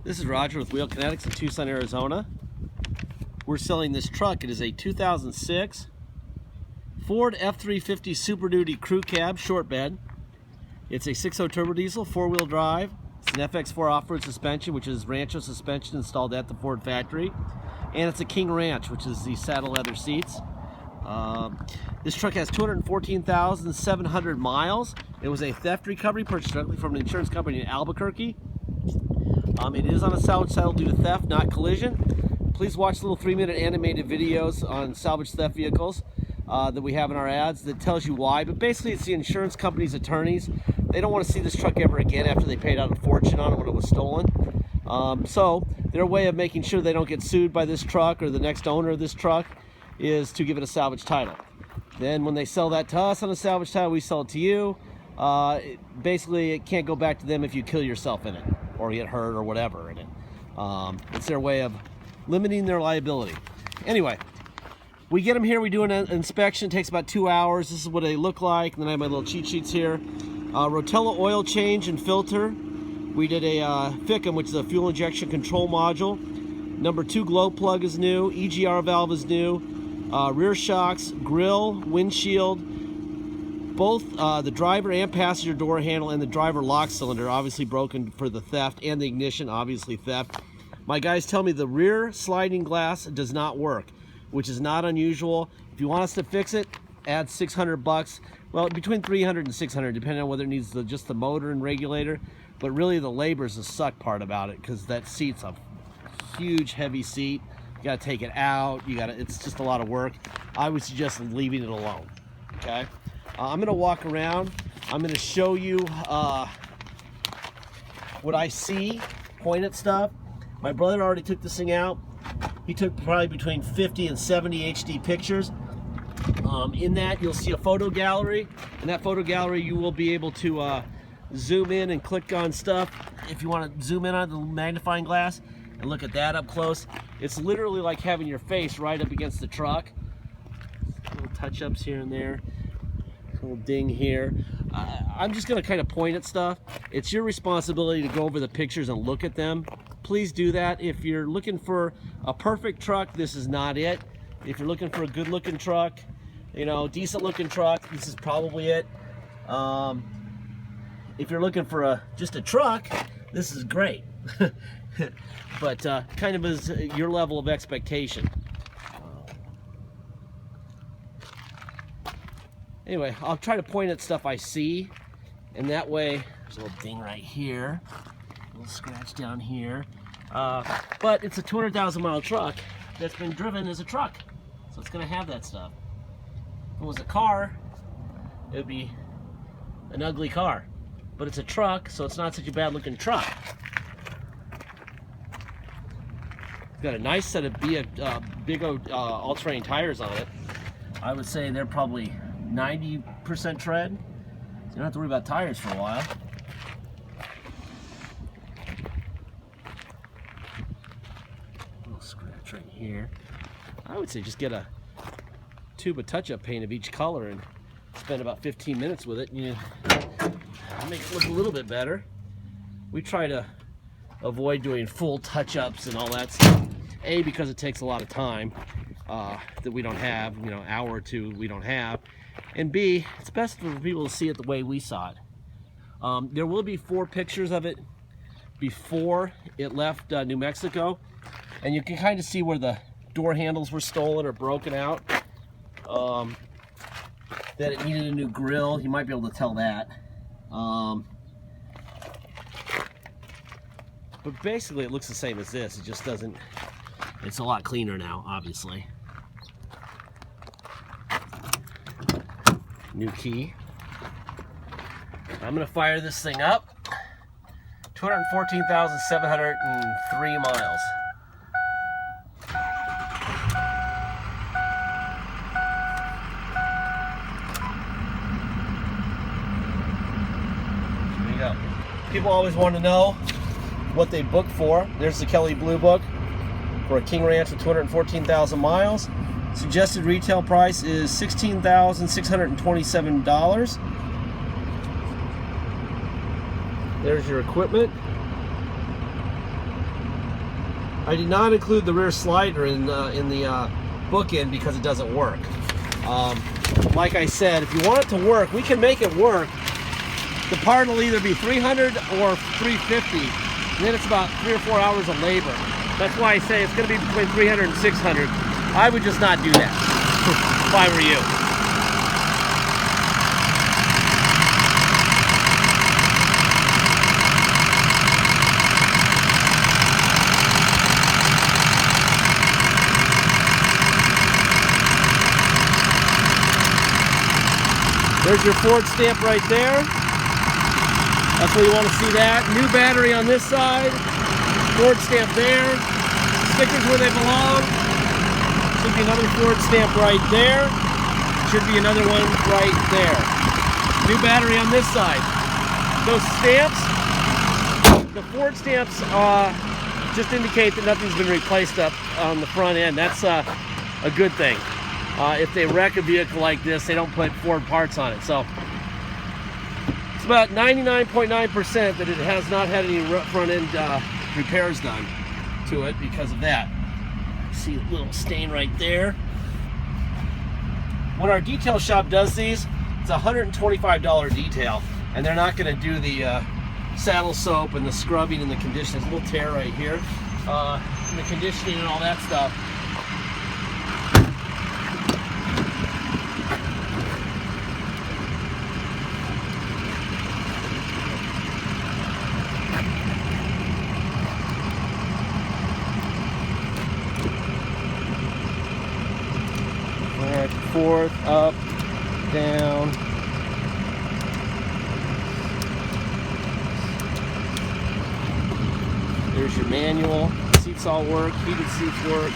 This is Roger with Wheel Kinetics in Tucson, Arizona. We're selling this truck. It is a 2006 Ford F-350 Super Duty Crew Cab short bed. It's a 6.0 turbo diesel, 4-wheel drive. It's an FX4 off-road suspension, which is Rancho suspension installed at the Ford factory. And it's a King Ranch, which is the saddle leather seats. This truck has 214,700 miles. It was a theft recovery purchased directly from an insurance company in Albuquerque. It is on a salvage title due to theft, not collision. Please watch little 3-minute animated videos on salvage theft vehicles that we have in our ads that tells you why. But basically, it's the insurance company's attorneys. They don't want to see this truck ever again after they paid out a fortune on it when it was stolen. So their way of making sure they don't get sued by this truck or the next owner of this truck is to give it a salvage title. Then when they sell that to us on a salvage title, we sell it to you. Basically, it can't go back to them if you kill yourself in it or get hurt or whatever in it. It's their way of limiting their liability. Anyway, we get them here, we do an inspection. It takes about 2 hours. This is what they look like. And then I have my little cheat sheets here. Rotella oil change and filter. We did a FICM, which is a fuel injection control module. Number 2 glow plug is new. EGR valve is new. Rear shocks, grill, windshield, both the driver and passenger door handle and the driver lock cylinder obviously broken for the theft, and the ignition obviously theft. My guys tell me the rear sliding glass does not work, which is not unusual. If you want us to fix it, add 600 bucks. Well, between 300 and 600, depending on whether it needs just the motor and regulator. But really the labor is the suck part about it, because that seat's a huge heavy seat. You gotta take it out, it's just a lot of work. I would suggest leaving it alone, okay? I'm gonna walk around. I'm gonna show you what I see, point at stuff. My brother already took this thing out. He took probably between 50 and 70 HD pictures. In that, you'll see a photo gallery. In that photo gallery, you will be able to zoom in and click on stuff. If you want to zoom in on the magnifying glass and look at that up close, it's literally like having your face right up against the truck. Little touch-ups here and there. Little ding here. I'm just going to kind of point at stuff. It's your responsibility to go over the pictures and look at them. Please do that. If you're looking for a perfect truck, this is not it. If you're looking for a good looking truck, decent looking truck, this is probably it. If you're looking for just a truck, this is great. But kind of is your level of expectation. Anyway, I'll try to point at stuff I see, and that way, there's a little ding right here, a little scratch down here, but it's a 200,000 mile truck that's been driven as a truck, so it's going to have that stuff. If it was a car, it would be an ugly car, but it's a truck, so it's not such a bad looking truck. It's got a nice set of big all-terrain tires on it. I would say they're probably 90% tread, so you don't have to worry about tires for a while. Little scratch right here. I would say just get a tube of touch-up paint of each color and spend about 15 minutes with it, and you make it look a little bit better. We try to avoid doing full touch-ups and all that stuff. A, because it takes a lot of time that we don't have, an hour or two we don't have. And B, it's best for people to see it the way we saw it. There will be 4 pictures of it before it left New Mexico, and you can kind of see where the door handles were stolen or broken out, that it needed a new grill. You might be able to tell that. But basically it looks the same as this. It just doesn't, it's a lot cleaner now, obviously. New key. I'm gonna fire this thing up. 214,703 miles. There you go. People always want to know what they book for. There's the Kelly Blue Book for a King Ranch with 214,000 miles. Suggested retail price is $16,627. There's your equipment. I did not include the rear slider in the bookend because it doesn't work. Like I said, if you want it to work, we can make it work. The part will either be 300 or 350, and then it's about 3 or 4 hours of labor. That's why I say it's going to be between 300 and 600. I would just not do that if I were you. There's your Ford stamp right there. That's where you want to see that. New battery on this side. Ford stamp there. Stickers where they belong. Should be another Ford stamp right there. Should be another one right there. New battery on this side. Those stamps, the Ford stamps just indicate that nothing's been replaced up on the front end. That's a good thing. If they wreck a vehicle like this, they don't put Ford parts on it. So it's about 99.9% that it has not had any front end repairs done to it because of that. See a little stain right there. When our detail shop does these, it's a $125 detail, and they're not going to do the saddle soap and the scrubbing and the conditioning. There's a little tear right here, and the conditioning and all that stuff. Back, forth, up, down. There's your manual. Seats all work. Heated seats work.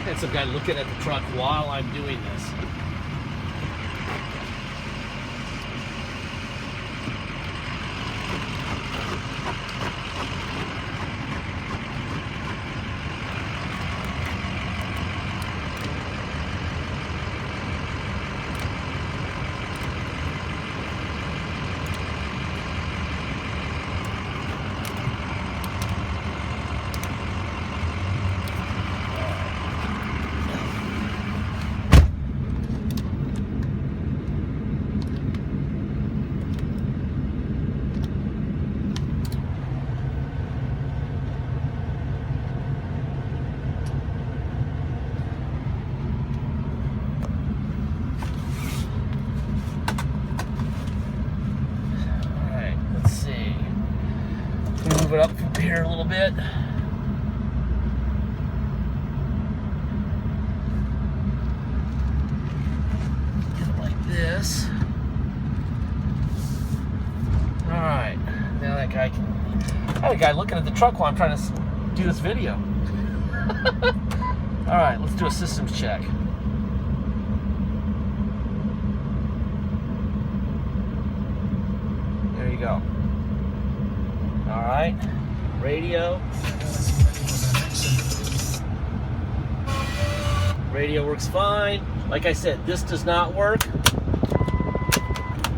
And some guy looking at the truck while I'm doing this. Move it up from here a little bit. Get it like this. All right, now that guy can. I had a guy looking at the truck while I'm trying to do this video. All right, let's do a systems check. There you go. All right, radio. Radio works fine. Like I said, this does not work.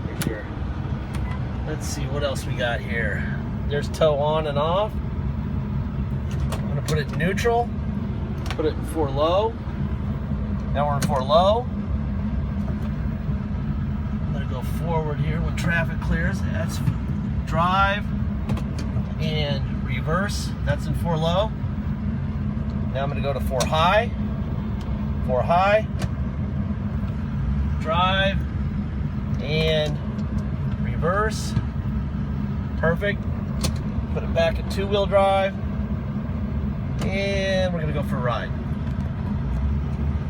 Here's your, let's see what else we got here. There's tow on and off. I'm gonna put it in neutral, put it in 4 low. Now we're in 4 low. I'm gonna go forward here when traffic clears. That's drive. And reverse, that's in 4 low. Now I'm going to go to 4 high, 4 high, drive, and reverse. Perfect. Put it back in 2-wheel drive, and we're going to go for a ride.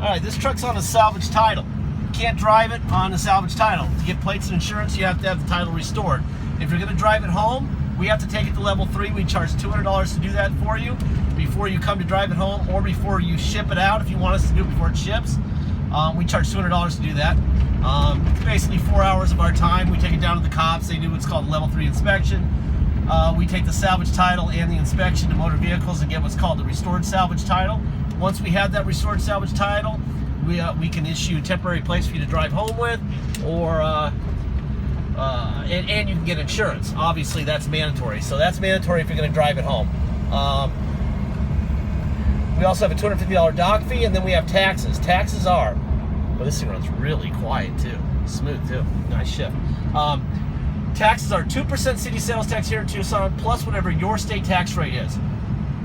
Alright, this truck's on a salvage title. You can't drive it on a salvage title. To get plates and insurance, you have to have the title restored. If you're going to drive it home, we have to take it to level 3. We charge $200 to do that for you before you come to drive it home, or before you ship it out if you want us to do it before it ships. We charge $200 to do that. It's basically 4 hours of our time. We take it down to the cops. They do what's called a level 3 inspection. We take the salvage title and the inspection to motor vehicles and get what's called the restored salvage title. Once we have that restored salvage title, we can issue temporary plates for you to drive home with, or and you can get insurance. Obviously, that's mandatory. So that's mandatory if you're going to drive it home. We also have a $250 dock fee, and then we have taxes. Taxes are, well, this thing runs really quiet too, smooth too. Nice shift. Taxes are 2% city sales tax here in Tucson, plus whatever your state tax rate is.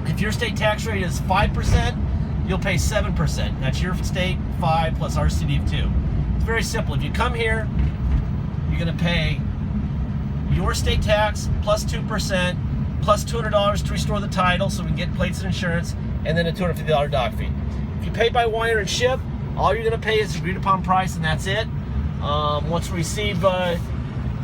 If your state tax rate is 5%, you'll pay 7%. That's your state 5 plus our city of 2. It's very simple. If you come here, you're going to pay your state tax plus 2%, plus $200 to restore the title so we can get plates and insurance, and then a $250 dock fee. If you pay by wire and ship, all you're going to pay is the agreed upon price, and that's it. Once we receive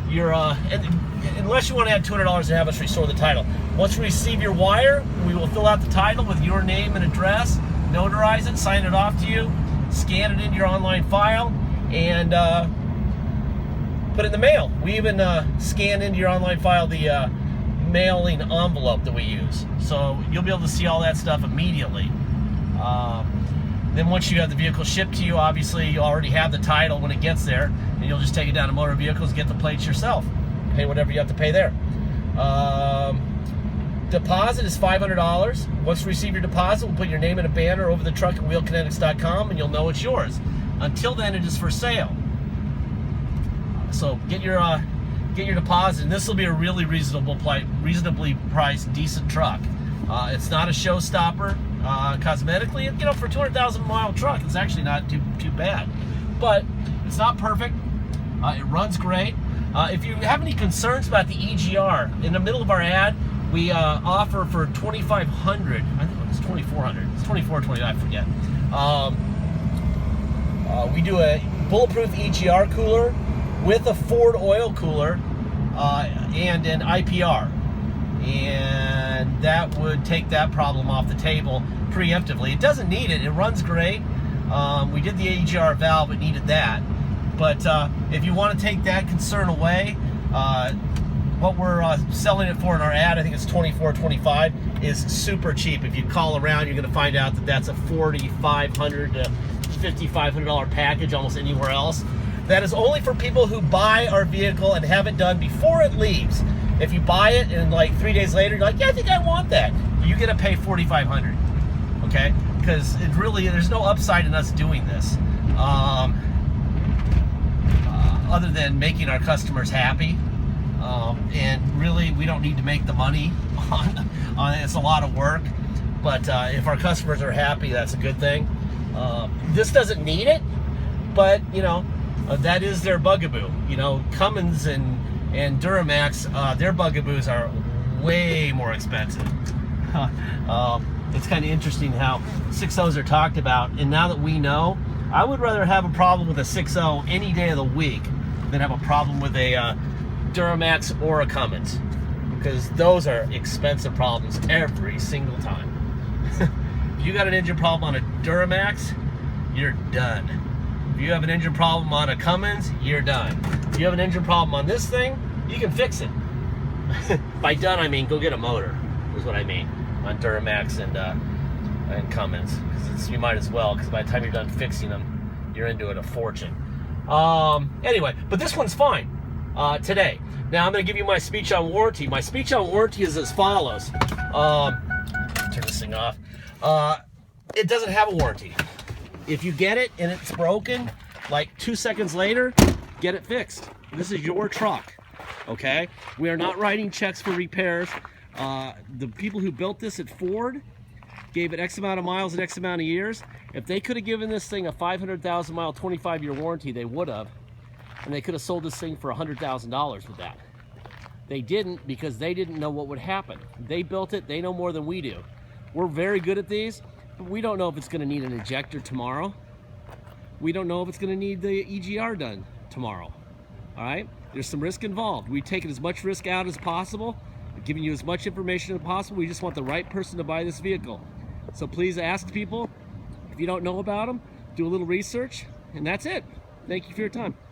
your, unless you want to add $200 and have us restore the title. Once we receive your wire, we will fill out the title with your name and address, notarize it, sign it off to you, scan it into your online file, and put it in the mail. We even scan into your online file the mailing envelope that we use. So you'll be able to see all that stuff immediately. Then once you have the vehicle shipped to you, obviously you already have the title when it gets there, and you'll just take it down to motor vehicles, get the plates yourself. Pay whatever you have to pay there. Deposit is $500. Once you receive your deposit, we'll put your name in a banner over the truck at wheelkinetics.com, and you'll know it's yours. Until then, it is for sale. So get your deposit, and this will be a really reasonably priced, decent truck. It's not a showstopper. Cosmetically, you know, for a 200,000 mile truck, it's actually not too bad. But it's not perfect. It runs great. If you have any concerns about the EGR, in the middle of our ad, we offer for $2,500. I think it's $2,400. It's $2,420. I forget. We do a bulletproof EGR cooler with a Ford oil cooler and an IPR. And that would take that problem off the table preemptively. It doesn't need it. It runs great. We did the EGR valve. It needed that. But if you want to take that concern away, what we're selling it for in our ad, I think it's $2,425, is super cheap. If you call around, you're going to find out that that's a $4,500 to $5,500 package almost anywhere else. That is only for people who buy our vehicle and have it done before it leaves. If you buy it and like 3 days later, you're like, yeah, I think I want that, you get to pay $4,500, okay? Because it really, there's no upside in us doing this, other than making our customers happy. And really, we don't need to make the money on it. It's a lot of work, but if our customers are happy, that's a good thing. This doesn't need it, but you know, that is their bugaboo. You know, Cummins and Duramax, their bugaboos are way more expensive. It's kind of interesting how 6.0s are talked about, and now that we know, I would rather have a problem with a 6.0 any day of the week than have a problem with a Duramax or a Cummins, because those are expensive problems every single time. If you got an engine problem on a Duramax, you're done. If you have an engine problem on a Cummins, you're done. If you have an engine problem on this thing, you can fix it. By done, I mean go get a motor, is what I mean, on Duramax and Cummins. Because you might as well, because by the time you're done fixing them, you're into it a fortune. Anyway, but this one's fine today. Now I'm going to give you my speech on warranty. My speech on warranty is as follows. Turn this thing off. It doesn't have a warranty. If you get it and it's broken, like 2 seconds later, get it fixed. This is your truck, okay? We are not writing checks for repairs. The people who built this at Ford gave it X amount of miles and X amount of years. If they could have given this thing a 500,000 mile, 25-year warranty, they would have. And they could have sold this thing for $100,000 with that. They didn't, because they didn't know what would happen. They built it, they know more than we do. We're very good at these, but we don't know if it's going to need an injector tomorrow. We don't know if it's going to need the EGR done tomorrow. All right? There's some risk involved. We've taken as much risk out as possible, giving you as much information as possible. We just want the right person to buy this vehicle. So please ask people. If you don't know about them, do a little research, and that's it. Thank you for your time.